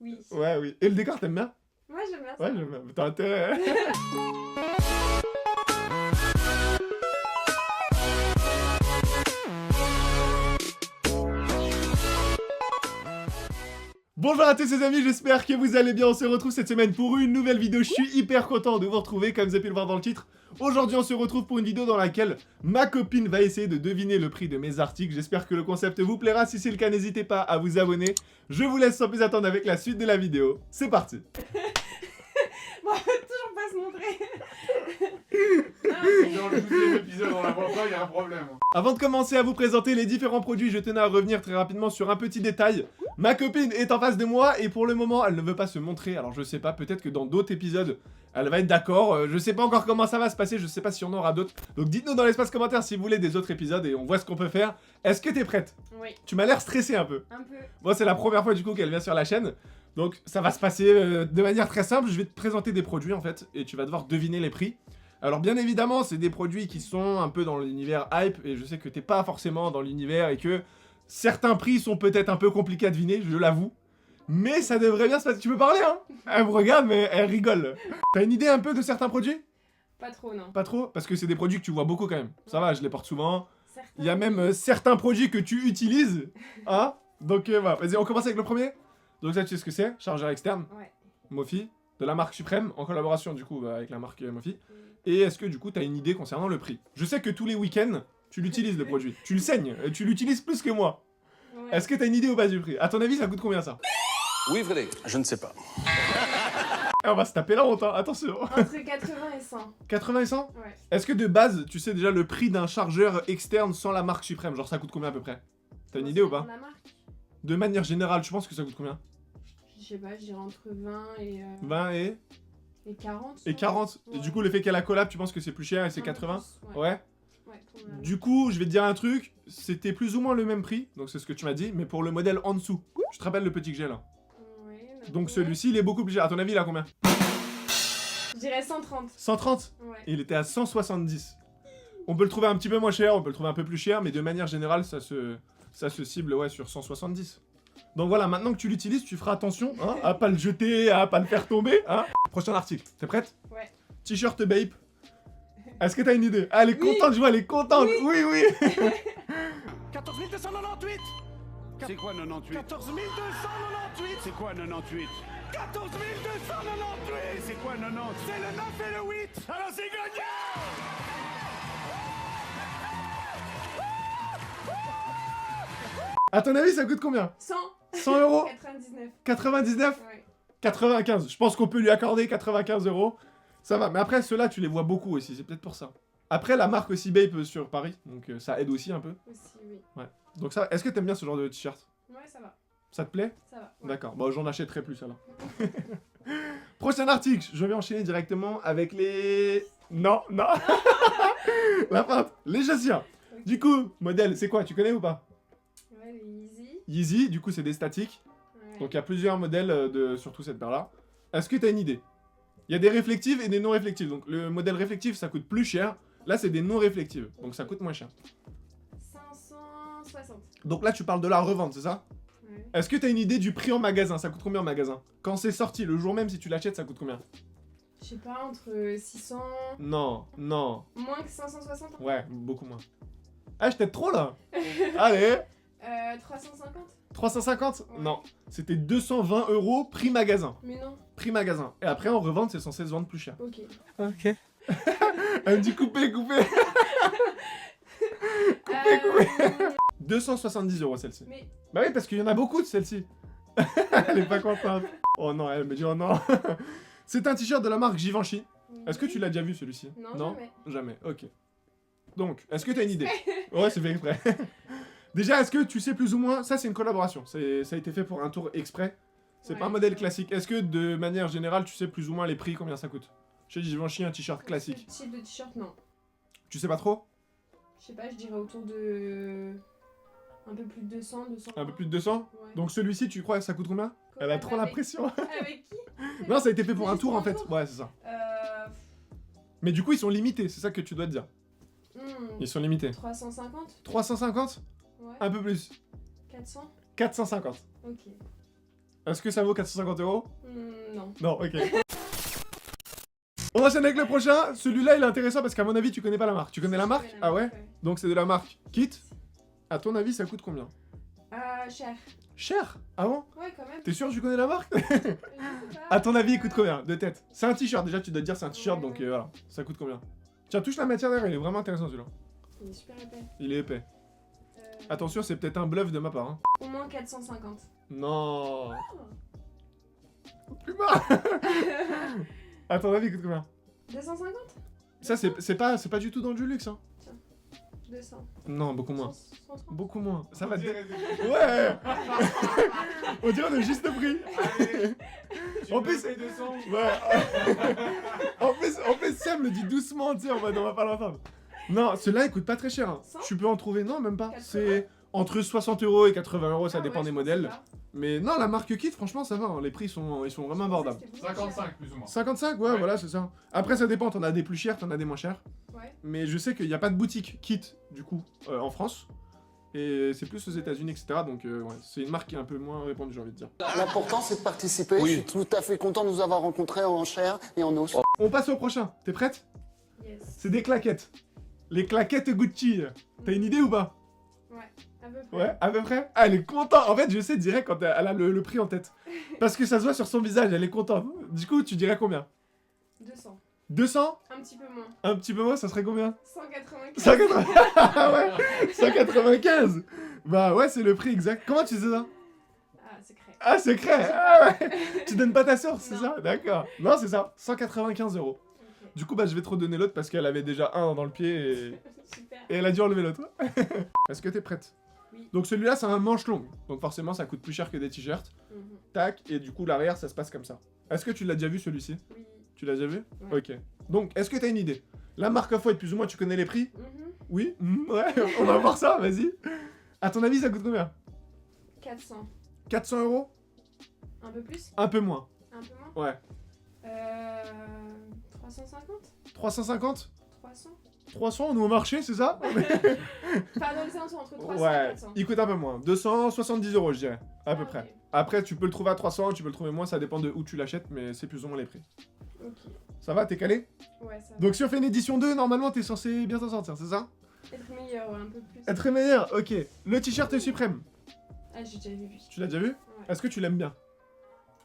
Oui. Ouais, oui. Et le décor, t'aimes bien? Moi, j'aime bien ça. Ouais, j'aime bien. T'as intérêt. Hein. Bonjour à tous les amis, j'espère que vous allez bien. On se retrouve cette semaine pour une nouvelle vidéo. Je suis hyper content de vous retrouver, comme vous avez pu le voir dans le titre. Aujourd'hui, on se retrouve pour une vidéo dans laquelle ma copine va essayer de deviner le prix de mes articles. J'espère que le concept vous plaira. Si c'est le cas, n'hésitez pas à vous abonner. Je vous laisse sans plus attendre avec la suite de la vidéo. C'est parti. Bon, on va toujours pas se montrer. Dans le 12e épisode, on la voit pas, il y a un problème. Avant de commencer à vous présenter les différents produits, je tenais à revenir très rapidement sur un petit détail. Ma copine est en face de moi et pour le moment, elle ne veut pas se montrer. Alors je sais pas, peut-être que dans d'autres épisodes, elle va être d'accord. Je sais pas encore comment ça va se passer, je sais pas si on aura d'autres. Donc dites-nous dans l'espace commentaire si vous voulez des autres épisodes et on voit ce qu'on peut faire. Est-ce que t'es prête? Oui, Tu m'as l'air stressée un peu. un peu. Moi, c'est la première fois du coup qu'elle vient sur la chaîne. Donc ça va se passer de manière très simple. Je vais te présenter des produits en fait et tu vas devoir deviner les prix. Alors bien évidemment, c'est des produits qui sont un peu dans l'univers hype et je sais que t'es pas forcément dans l'univers et que certains prix sont peut-être un peu compliqués à deviner, je l'avoue. Mais ça devrait bien se passer. Tu peux parler, hein? Elle me regarde mais elle rigole. T'as une idée un peu de certains produits? Pas trop, non. Pas trop? Parce que c'est des produits que tu vois beaucoup quand même. Ça va, je les porte souvent. Certains. Il y a même certains produits que tu utilises. Hein? Donc voilà, vas-y, on commence avec le premier. Donc ça, tu sais ce que c'est? Chargeur externe, Ouais. Mofi, de la marque Suprême, en collaboration du coup avec la marque Mofi. Et est-ce que du coup, t'as une idée concernant le prix? Je sais que tous les week-ends, tu l'utilises le produit. Tu le saignes, et tu l'utilises plus que moi. Ouais. Est-ce que t'as une idée ou pas du prix? À ton avis, ça coûte combien ça? Oui, Frédéric. Je ne sais pas. Eh, on va se taper la honte, hein. Attention. Entre 80 et 100. 80 et 100? Ouais. Est-ce que de base, tu sais déjà le prix d'un chargeur externe sans la marque Suprême? Genre ça coûte combien à peu près? T'as une idée ou pas? La marque? De manière générale, tu penses que ça coûte combien? Je sais pas, je dirais entre 20 et 20 et 40. Et 40. Et Ouais. du coup, le fait qu'elle a collab, tu penses que c'est plus cher et c'est Un peu 80? plus, Ouais. Ouais, pour la Du coup, je vais te dire un truc, c'était plus ou moins le même prix, donc c'est ce que tu m'as dit, mais pour le modèle en dessous. Je te rappelle le petit que j'ai là. Ouais, Donc ok. celui-ci, il est beaucoup plus cher. À ton avis, il a combien? Je dirais 130. 130? Ouais. Et il était à 170. On peut le trouver un petit peu moins cher, on peut le trouver un peu plus cher, mais de manière générale, ça se cible ouais, sur 170. Donc voilà, maintenant que tu l'utilises, tu feras attention hein, à pas le jeter, à pas le faire tomber. Hein. Prochain article, t'es prête? Ouais. T-shirt Bape. Est-ce que t'as une idée? Ah, elle est Oui. contente, je vois, elle est contente. Oui, oui. 14 298. C'est quoi 98? 14 298. C'est quoi 98? 14 298. C'est quoi 90? C'est le 9 et le 8. Alors c'est gagnant. À ton avis, ça coûte combien? 100. 100 euros? 99. 99? Ouais. 95. Je pense qu'on peut lui accorder 95 euros. Ça va. Mais après, ceux-là, tu les vois beaucoup aussi. C'est peut-être pour ça. Après, la marque aussi Bape sur Paris. Donc ça aide aussi un peu. Aussi, oui. Donc ça, est-ce que t'aimes bien ce genre de t-shirt? Ouais, ça va. Ça te plaît? Ça va. Ouais. D'accord. Bon, j'en achèterai plus alors. Prochain article. Je vais enchaîner directement avec les... Non, non. La feinte. Les chaussures. Ok. Du coup, modèle, c'est quoi? Tu connais ou pas? Ouais, les Easy. Yeezy, du coup, c'est des statiques. Ouais. Donc il y a plusieurs modèles de surtout cette paire-là. Est-ce que tu as une idée? Il y a des réflectives et des non réflectives. Donc le modèle réflectif, ça coûte plus cher. Là, c'est des non réflectives. Donc ça coûte moins cher. 560. Donc là, tu parles de la revente, c'est ça? Ouais. Est-ce que tu as une idée du prix en magasin? Ça coûte combien en magasin? Quand c'est sorti, le jour même, si tu l'achètes, ça coûte combien? Je sais pas, entre 600. Non, non. Moins que 560. Ouais, beaucoup moins. Ah, je t'aide trop là. Allez, 350. 350? Ouais. Non, c'était 220 euros prix magasin. Mais non. Prix magasin. Et après, en revente, c'est censé se vendre plus cher. Ok. Ok. Elle me dit couper, couper. 270 euros celle-ci. Mais Bah oui, parce qu'il y en a beaucoup de celle-ci. Elle est pas contente. Oh non, elle me dit oh non. C'est un t-shirt de la marque Givenchy. Est-ce que tu l'as déjà vu celui-ci? Non, jamais. Jamais, ok. Donc, est-ce que t'as une idée? Ouais, c'est fait exprès. Déjà, est-ce que tu sais plus ou moins... Ça, c'est une collaboration. Ça a été fait pour un tour exprès. C'est Ouais. pas un modèle classique. Est-ce que de manière générale, tu sais plus ou moins les prix, combien ça coûte? Chez Givenchy, un t-shirt classique. Ce type de t-shirt, non. Tu sais pas trop? Je sais pas, je dirais autour de. Un peu plus de 200, 200. Un peu plus de 200? Ouais. Donc celui-ci, tu crois que ça coûte combien? Elle a trop la Avec- pression. Avec qui? Non, ça a été fait pour un Juste tour pour en un fait. tour Ouais, c'est ça. Euh. Mais du coup, ils sont limités, c'est ça que tu dois te dire. hmm, Ils sont limités. 350? 350? Ouais. Un peu plus. 400? 450. Ok. Est-ce que ça vaut 450 €? Non. Non, ok. On enchaîne avec le prochain. Celui-là, il est intéressant parce qu'à mon avis, tu connais pas la marque. Tu connais la marque? Ah ouais? Donc c'est de la marque Kit. À ton avis, ça coûte combien? Cher. Cher? Ah bon? Ouais, quand même. T'es sûr que je connais la marque? Je sais pas. À ton avis, il coûte combien? De tête. C'est un t-shirt, déjà, tu dois te dire c'est un t-shirt, Ouais, donc ouais. voilà. Ça coûte combien? Tiens, touche la matière derrière, il est vraiment intéressant celui-là. Il est super épais. Il est épais. Euh, Attention, c'est peut-être un bluff de ma part. Hein. Au moins 450. Non. Plus bas. À ton avis, il coûte combien? 250? Ça, c'est pas du tout dans du luxe. Hein. 200. Non, beaucoup moins. 130. Beaucoup moins. Ça va te... Allez, Ouais. On dirait le juste prix. En plus, c'est 200. Ouais. en plus, Sam le dit doucement, tu sais, on va pas l'entendre. Non, celui-là, il coûte pas très cher. Hein. 100? Tu peux en trouver, non, même pas. 80? C'est entre 60 € et 80 €, ça Ah dépend ouais, des je modèles. pensais pas. Mais non, la marque Kit, franchement, ça va. Hein. Les prix ils sont vraiment abordables. C'était beaucoup plus cher. 55 plus ou moins. 55, ouais, Ouais. voilà, c'est ça. Après, ça dépend. T'en as des plus chers, t'en as des moins chers. Ouais. Mais je sais qu'il n'y a pas de boutique Kit, du coup, en France. Et c'est plus aux États-Unis, etc. Donc, ouais, c'est une marque qui est un peu moins répandue, j'ai envie de dire. L'important, c'est de participer. Je suis tout à fait content de nous avoir rencontrés en chair et en os. On passe au prochain. T'es prête? Yes. C'est des claquettes. Les claquettes Gucci. T'as une idée ou pas? À peu près. Ouais, à peu près. Ah, elle est contente. En fait, je sais direct quand elle a le prix en tête. Parce que ça se voit sur son visage, elle est contente. Du coup, tu dirais combien? 200. 200? Un petit peu moins. Un petit peu moins, ça serait combien? 195. 180. Ah ouais, 195. Bah ouais, c'est le prix exact. Comment tu sais ça? Ah, secret. Ah, secret. Ah ouais. Tu donnes pas ta source, c'est Non. ça? D'accord. Non, c'est ça. 195 €. Ok. Du coup, bah je vais te redonner l'autre parce qu'elle avait déjà un dans le pied et... Super. Et elle a dû enlever l'autre. Est-ce que t'es prête? Oui. Donc celui-là, c'est un manche longue. Donc forcément, ça coûte plus cher que des t-shirts. Mhm. Tac, et du coup, l'arrière, ça se passe comme ça. Est-ce que tu l'as déjà vu celui-ci? Oui. Tu l'as déjà vu? Ouais. Ok. Donc, est-ce que t'as une idée? La marque Off-White, plus ou moins, tu connais les prix? Mhm. Oui? Ouais, on va voir ça, vas-y. À ton avis, ça coûte combien? 400. 400 €? Un peu plus? Un peu moins. Un peu moins? Ouais. 350? 350? 300? 300, on est au marché, c'est ça? Enfin, dans les séances entre 300 et Ouais, 400. il coûte un peu moins. 270 €, je dirais. À peu Ah, près. ok. Après, tu peux le trouver à 300, tu peux le trouver moins, ça dépend de où tu l'achètes, mais c'est plus ou moins les prix. Ok. Ça va, t'es calé? Ouais, ça va. Donc si on fait une édition 2, normalement t'es censé bien t'en sortir, c'est ça? Être meilleur, ouais, un peu plus. Être meilleur, ok. Le t-shirt suprême, Ah, j'ai déjà vu lui. tu l'as déjà vu? Ouais. Est-ce que tu l'aimes bien?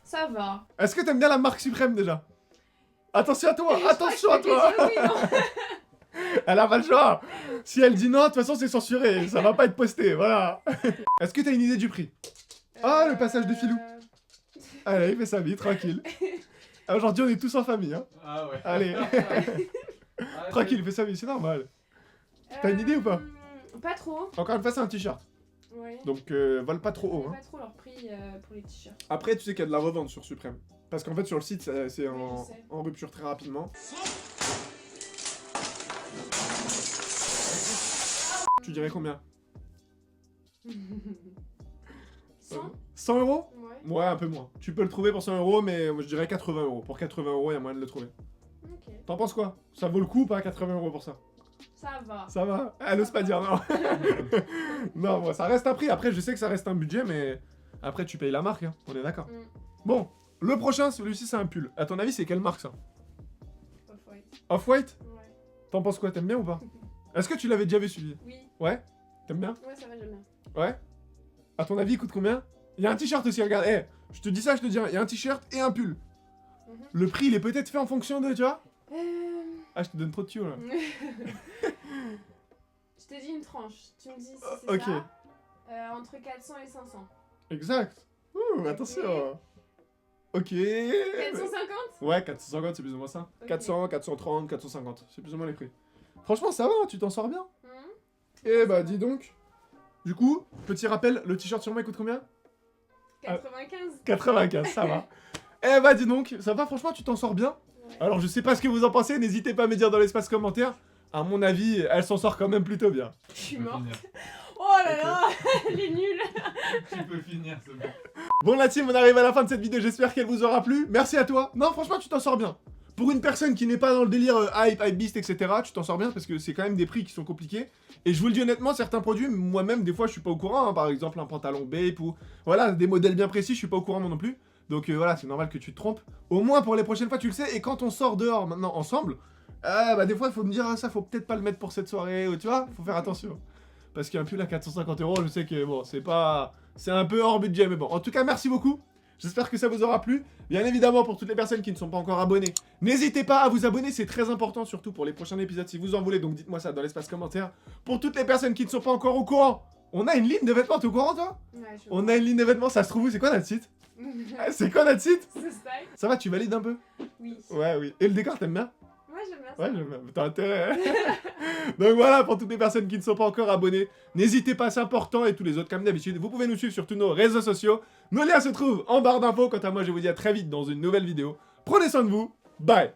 Ça va. Est-ce que t'aimes bien la marque suprême déjà? Attention à toi, attention à Je toi! crois que je peux dire oui, non. Elle a pas le choix! Si elle dit non, de toute façon c'est censuré, ça va pas être posté, voilà. Est-ce que t'as une idée du prix? Ah, le passage de Filou. Allez, il fait sa vie, tranquille. Ah, aujourd'hui on est tous en famille, hein. Ah ouais. Allez, Ah, tranquille, il fait sa vie, c'est normal. T'as une idée ou pas? Pas trop. Encore une fois, c'est un t-shirt, Ouais. donc vole pas trop haut, Je hein. sais pas trop leur prix pour les t-shirts. Après, tu sais qu'il y a de la revente sur Suprême. Parce qu'en fait, sur le site, c'est Oui, en, je sais. en rupture très rapidement. Tu dirais combien? 100? 100 €? Ouais. Ouais, un peu moins. Tu peux le trouver pour 100 €, mais moi, je dirais 80 €. Pour 80 €, il y a moyen de le trouver. Ok. T'en penses quoi? Ça vaut le coup ou pas 80 € pour ça? Ça va. Ça va? Elle ose pas dire non. Non, bon, ça reste un prix. Après, je sais que ça reste un budget, mais après, tu payes la marque, hein. On est d'accord. Mm. Bon, le prochain, celui-ci, c'est un pull. À ton avis, c'est quelle marque ça? Off-white. Off-White? Ouais. T'en penses quoi? T'aimes bien ou pas? Est-ce que tu l'avais déjà vu celui-là? Oui. Ouais? T'aimes bien? Ouais, ça va, j'aime bien. Ouais? À ton avis, il coûte combien? Il y a un t-shirt aussi, regarde. Eh, je te dis ça, je te dis rien. Il y a un t-shirt et un pull. Mhm. Le prix, il est peut-être fait en fonction de, tu vois? Euh... Ah, je te donne trop de tuyaux, là. Je t'ai dit une tranche. Tu me dis si c'est Ok. ça. Entre 400 et 500. Exact. Ouh, attention. Ok. 450? Ouais, 450, c'est plus ou moins ça. Ok. 400, 430, 450. C'est plus ou moins les prix. Franchement, ça va, hein, tu t'en sors bien. Mhm. Eh bah, dis donc. Du coup, petit rappel, le t-shirt sur moi, il coûte combien? 95? 95, ça va. Eh bah, dis donc, ça va, franchement, tu t'en sors bien. Ouais. Alors, je sais pas ce que vous en pensez, n'hésitez pas à me dire dans l'espace commentaire. À mon avis, elle s'en sort quand même plutôt bien. Je suis Tu peux morte. finir. Oh là là, elle est nulle. Tu peux finir, c'est bon. Bon, la team, on arrive à la fin de cette vidéo, j'espère qu'elle vous aura plu. Merci à toi. Non, franchement, tu t'en sors bien. Pour une personne qui n'est pas dans le délire hypebeast, etc., tu t'en sors bien parce que c'est quand même des prix qui sont compliqués. Et je vous le dis honnêtement, certains produits, moi-même, des fois, je suis pas au courant. Hein. Par exemple, un pantalon Bape ou voilà, des modèles bien précis, je suis pas au courant moi non plus. Donc voilà, c'est normal que tu te trompes. Au moins pour les prochaines fois, tu le sais. Et quand on sort dehors maintenant ensemble, bah des fois, il faut me dire ça, faut peut-être pas le mettre pour cette soirée. Ou tu vois, faut faire attention. Parce qu'un pull à 450 €, je sais que bon, c'est un peu hors budget, mais bon. En tout cas, merci beaucoup. J'espère que ça vous aura plu. Bien évidemment, pour toutes les personnes qui ne sont pas encore abonnées, n'hésitez pas à vous abonner, c'est très important, surtout pour les prochains épisodes si vous en voulez. Donc dites-moi ça dans l'espace commentaire. Pour toutes les personnes qui ne sont pas encore au courant, on a une ligne de vêtements, t'es au courant toi? Ouais, je On a une ligne de vêtements, ça se trouve où? C'est quoi notre site? C'est quoi notre site? C'est style. Ça va, tu valides un peu? Oui. Ouais, oui. Et le décor, t'aimes bien? Moi, j'aime bien ça. Ouais, j'aime bien. T'as intérêt. Hein. Donc voilà, pour toutes les personnes qui ne sont pas encore abonnées, n'hésitez pas, c'est important. Et tous les autres, comme d'habitude, vous pouvez nous suivre sur tous nos réseaux sociaux. Nos liens se trouvent en barre d'infos. Quant à moi, je vous dis à très vite dans une nouvelle vidéo. Prenez soin de vous. Bye.